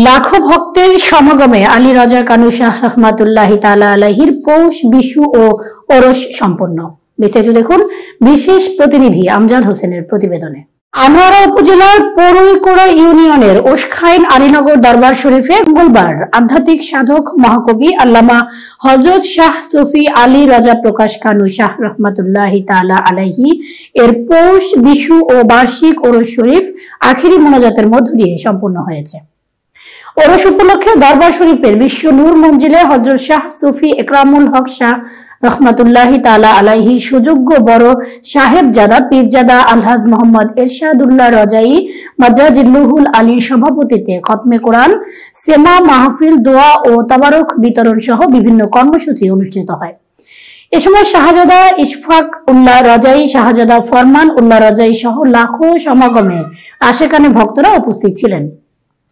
লাখো ভক্তের সমাগমে আলী রাজা কানু শাহ রহমাতুল্লাহি তাআলা আলাইহির পৌষ, বিশু ও ওরস সম্পন্ন। বিস্তারিত দেখুন বিশেষ প্রতিনিধি আমজাদ হোসেনের প্রতিবেদনে। আনোয়ারা উপজেলার পরুইকোড়া ইউনিয়নের ওশখাইন আলীনগর দরবার শরীফে মঙ্গলবার আধ্যাত্মিক সাধক মহাকবি আল্লামা হযরত শাহ সুফি আলী রাজা প্রকাশ কানু শাহ রহমাতুল্লাহি তাআলা আলাইহি এর পৌষ, বিশু ও বার্ষিক ওরস শরীফ আখিরি মোনাজাতের মধ্য দিয়ে সম্পন্ন হয়েছে। ওরস উপলক্ষে দরবার শরীফের বিশ্ব নূর মঞ্জিলে হযরত শাহ সুফি একরামুল হক শাহ রহমাতুল্লাহি তাআলা আলাইহি সুযোগ্য বড় সাহেবজাদা পীরজাদা আলহাজ মোহাম্মদ এরশাদুল্লাহ রজাই মাদ্রাজিল্লুহুল আলীর সভাপতিত্বে খতমে কোরআন, সেমা মাহফিল, দোয়া ও তাবারক বিতরণ সহ বিভিন্ন কর্মসূচি অনুষ্ঠিত হয়। এ সময় শাহজাদা ইশফাক উল্লাহ রজাই, শাহজাদা ফরমান উল্লাহ রজাই সহ লাখো সমাগমে আশেকানে ভক্তরা উপস্থিত ছিলেন।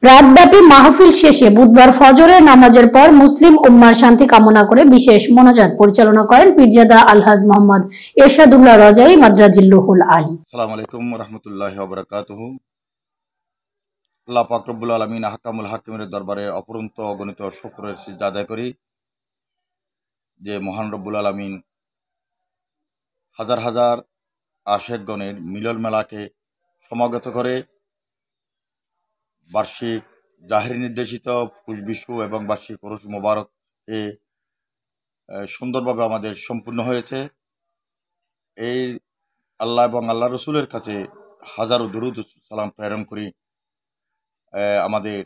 রাতব্যাপী মাহফিল শেষে বুধবার ফজরের নামাজের পর মুসলিম উম্মার শান্তি কামনা করে বিশেষ মোনাজাত পরিচালনা করেন পীরজাদা আলহাজ মোহাম্মদ এরশাদুল্লাহ রজাই মাদ্রাজিল্লুহুল আলী। আসসালামু আলাইকুম ওয়া রাহমাতুল্লাহি ওয়া বারাকাতুহু। আল্লাহ পাক রব্বুল আলামিন আহকামুল হাকিমের দরবারে অপরন্ত অগণিত শুকরের সিজদা আদায় করি যে মহান রব্বুল আলামিন হাজার হাজার আশেকগণের মিলন মেলাকে সমাগত করে বার্ষিক জাহেরি নির্দেশিত পৌষ, বিশু এবং বার্ষিক ওরস মোবারক সুন্দরভাবে আমাদের সম্পূর্ণ হয়েছে। এই আল্লাহ এবং আল্লাহ রসুলের কাছে হাজারো দুরুদ সালাম প্রেরণ করি। আমাদের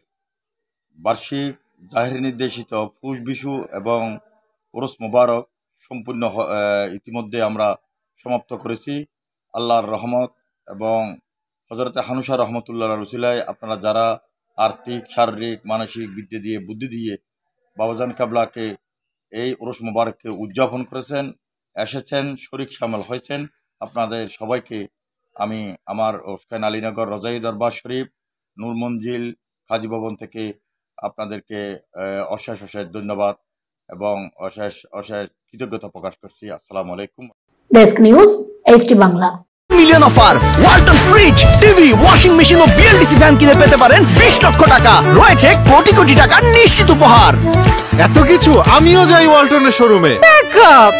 বার্ষিক জাহেরি নির্দেশিত পৌষ, বিশু এবং ওরস মোবারক সম্পূর্ণ ইতিমধ্যে আমরা সমাপ্ত করেছি। আল্লাহর রহমত এবং হযরত হানুশা রহমতুল্লাহ রসুলায় আপনারা যারা আর্থিক, শারীরিক, মানসিক বিদ্যে দিয়ে, বুদ্ধি দিয়ে বাবাজান কাবলাকে এই ওরস মোবারককে উদযাপন করেছেন, এসেছেন, শরিক শামিল হয়েছেন, আপনাদের সবাইকে আমি আমার ওশখাইন আলীনগর রজাই দরবার শরীফ নূর মঞ্জিল কাজী ভবন থেকে আপনাদেরকে অশেষ অশেষ ধন্যবাদ এবং অশেষ অশেষ কৃতজ্ঞতা প্রকাশ করছি। আসসালামু আলাইকুম। Desk news, HT Bangla. Million offer, Walton fridge, TV, washing machine ও বিএলডিসি ফ্যান কিনে পেতে পারেন 20 লক্ষ টাকা। রয়েছে কোটি কোটি টাকার নিশ্চিত উপহার। এত কিছু, আমিও যাই ওয়ালটনের শোরুমে। ব্যাকআপ